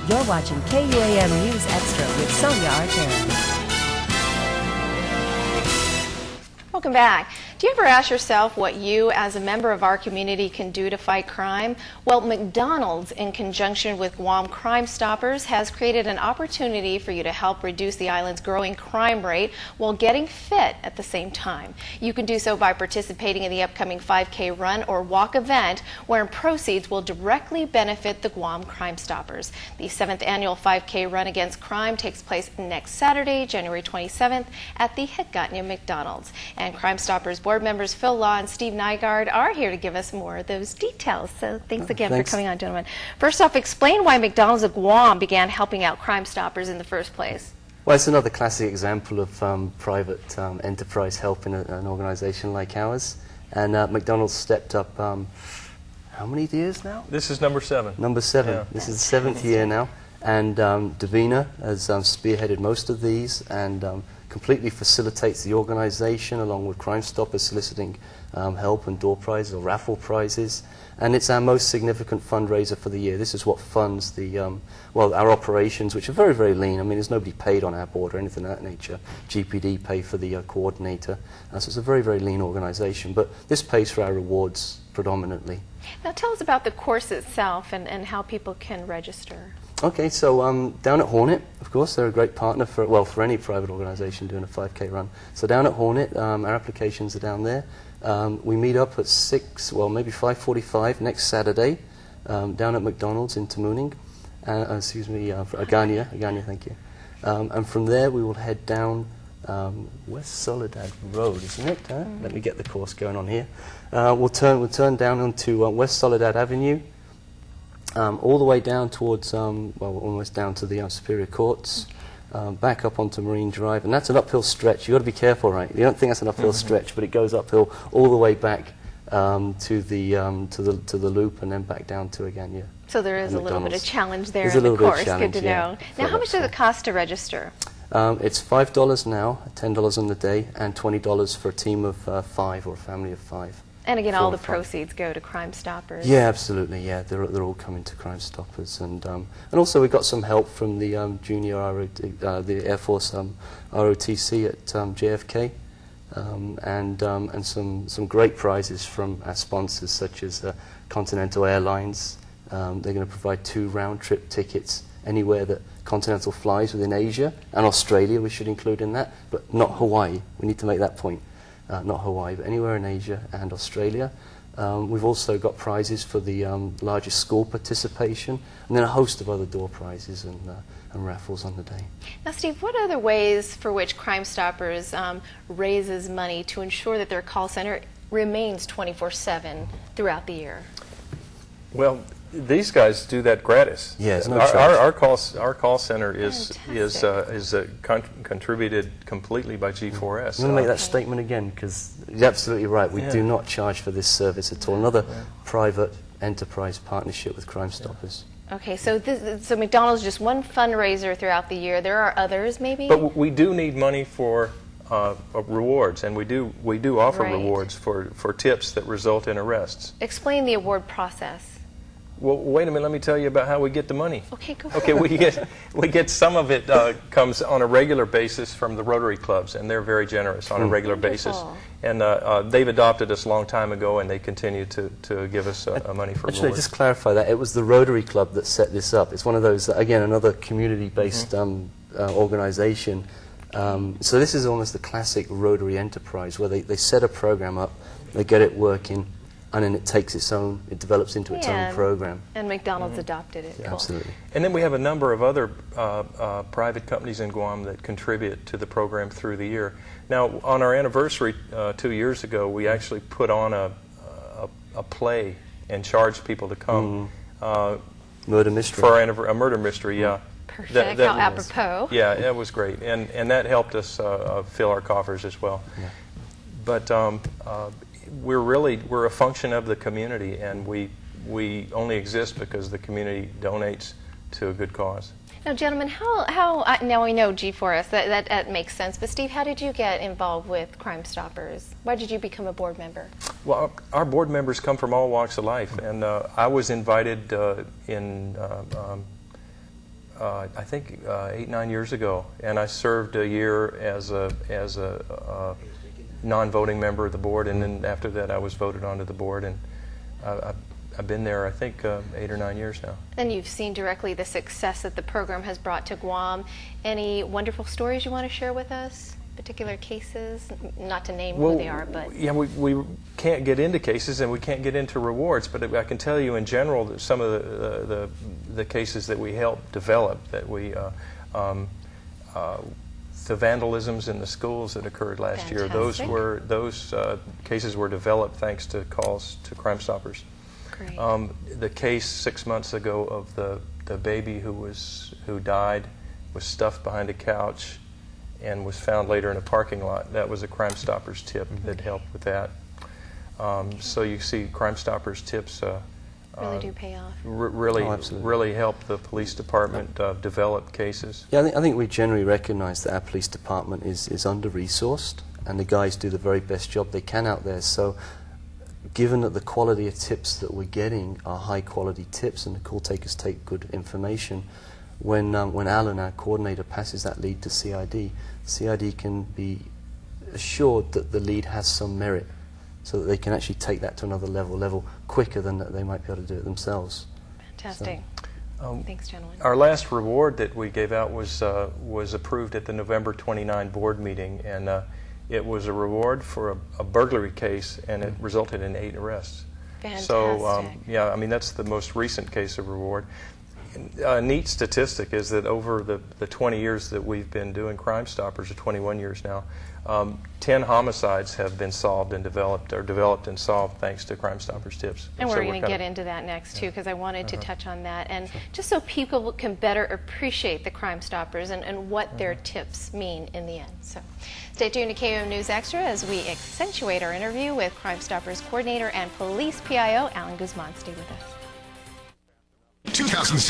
You're watching KUAM News Extra with Sonya. Welcome back. Do you ever ask yourself what you as a member of our community can do to fight crime? Well, McDonald's, in conjunction with Guam Crime Stoppers, has created an opportunity for you to help reduce the island's growing crime rate while getting fit at the same time. You can do so by participating in the upcoming 5K run or walk event, where proceeds will directly benefit the Guam Crime Stoppers. The 7th annual 5K run against crime takes place next Saturday, January 27th, at the Hicotnia McDonald's. And Crime Stoppers board members Phil Law and Steve Nygaard are here to give us more of those details. So thanks again for coming on, gentlemen. First off, explain why McDonald's of Guam began helping out Crime Stoppers in the first place. Well, it's another classic example of private enterprise helping an organization like ours. And McDonald's stepped up, how many years now? This is number 7. Number 7. Yeah. This is the 7th year now. And Davina has spearheaded most of these and completely facilitates the organization, along with Crime Stoppers soliciting help and door prizes or raffle prizes. And it's our most significant fundraiser for the year. This is what funds the, well, our operations, which are very, very lean. I mean, there's nobody paid on our board or anything of that nature. GPD pay for the coordinator. So it's a very, very lean organization. But this pays for our rewards predominantly. Now tell us about the course itself and how people can register. Okay, so down at Hornet, of course, they're a great partner for, well, for any private organization doing a 5K run. So down at Hornet, our applications are down there. We meet up at 6, well, maybe 5:45 next Saturday, down at McDonald's in Tamuning. Excuse me, Agania, thank you. And from there, we will head down West Soledad Road, isn't it? Let me get the course going on here. We'll turn down onto West Soledad Avenue. All the way down towards, well, almost down to the Superior Courts, back up onto Marine Drive, and that's an uphill stretch. You've got to be careful, right? You don't think that's an uphill stretch, but it goes uphill all the way back to the loop, and then back down to Agania. So there is a little bit of challenge there in the course. Good to know. Now, how much does it cost to register? It's $5 now, $10 on the day, and $20 for a team of 5 or a family of 5. And again, all the proceeds go to Crime Stoppers. Yeah, absolutely. Yeah, they're all coming to Crime Stoppers, and also we got some help from the junior the Air Force ROTC at JFK, and some great prizes from our sponsors such as Continental Airlines. They're going to provide 2 round-trip tickets anywhere that Continental flies within Asia and Australia. We should include in that, but not Hawaii. We need to make that point. Not Hawaii, but anywhere in Asia and Australia. We've also got prizes for the largest school participation, and then a host of other door prizes and raffles on the day. Now, Steve, what other ways for which Crime Stoppers raises money to ensure that their call center remains 24/7 throughout the year? Well, these guys do that gratis. Yes, no charge. Our call center is contributed completely by G4S. I'm going to make that statement again, because you're absolutely right. We do not charge for this service at all. Another private enterprise partnership with Crime Stoppers. Okay, so so McDonald's is just one fundraiser throughout the year. There are others, maybe. But we do need money for rewards, and we do offer rewards for tips that result in arrests. Explain the award process. Well, wait a minute. Let me tell you about how we get the money. Okay, go ahead. Okay, we get some of it comes on a regular basis from the Rotary clubs, and they're very generous on a regular basis. And they've adopted us a long time ago, and they continue to give us money for Actually, rewards. just clarify that. It was the Rotary Club that set this up. It's one of those, again, another community-based organization. So this is almost the classic Rotary enterprise, where they set a program up, they get it working, and then it develops into its own program. And McDonald's adopted it. Yeah, cool. absolutely. And then we have a number of other private companies in Guam that contribute to the program through the year. Now, on our anniversary 2 years ago, we actually put on a play and charged people to come. Murder mystery. For a murder mystery, yeah. Perfect. How apropos. Yeah, it was great, and that helped us fill our coffers as well. Yeah. But we're a function of the community, and we only exist because the community donates to a good cause. Now, gentlemen, now we know G4S, that makes sense, but Steve, how did you get involved with Crime Stoppers? Why did you become a board member? Well, our board members come from all walks of life, and I was invited in I think 8-9 years ago, and I served a year as a non-voting member of the board, and then after that I was voted onto the board, and I've been there, I think, 8 or 9 years now. And you've seen directly the success that the program has brought to Guam. Any wonderful stories you want to share with us? Particular cases? Not to name who they are, but... Yeah, we can't get into cases and we can't get into rewards, but I can tell you in general that some of the cases that we helped develop, that we... the vandalisms in the schools that occurred last year, those cases were developed thanks to calls to Crime Stoppers. Great. The case 6 months ago of the baby who died, was stuffed behind a couch and was found later in a parking lot. That was a Crime Stoppers tip that helped with that. So you see, Crime Stoppers tips really do pay off. Really help the police department develop cases. Yeah, I think we generally recognize that our police department is under-resourced, and the guys do the very best job they can out there. So given that the quality of tips that we're getting are high-quality tips and the call takers take good information, when Alan, our coordinator, passes that lead to CID, CID can be assured that the lead has some merit, so that they can actually take that to another level quicker than they might be able to do it themselves. Fantastic. Thanks, gentlemen. Our last reward that we gave out was approved at the November 29 board meeting, and it was a reward for a burglary case, and it resulted in 8 arrests. Fantastic. So, yeah, I mean, that's the most recent case of reward. A neat statistic is that over the 20 years that we've been doing Crime Stoppers, or 21 years now, 10 homicides have been solved and developed and solved thanks to Crime Stoppers tips. And we're going to get into that next, too, because I wanted to touch on that. And just so people can better appreciate the Crime Stoppers and what their tips mean in the end. So stay tuned to KOM News Extra as we accentuate our interview with Crime Stoppers Coordinator and Police PIO, Alan Guzman. Stay with us. 2006.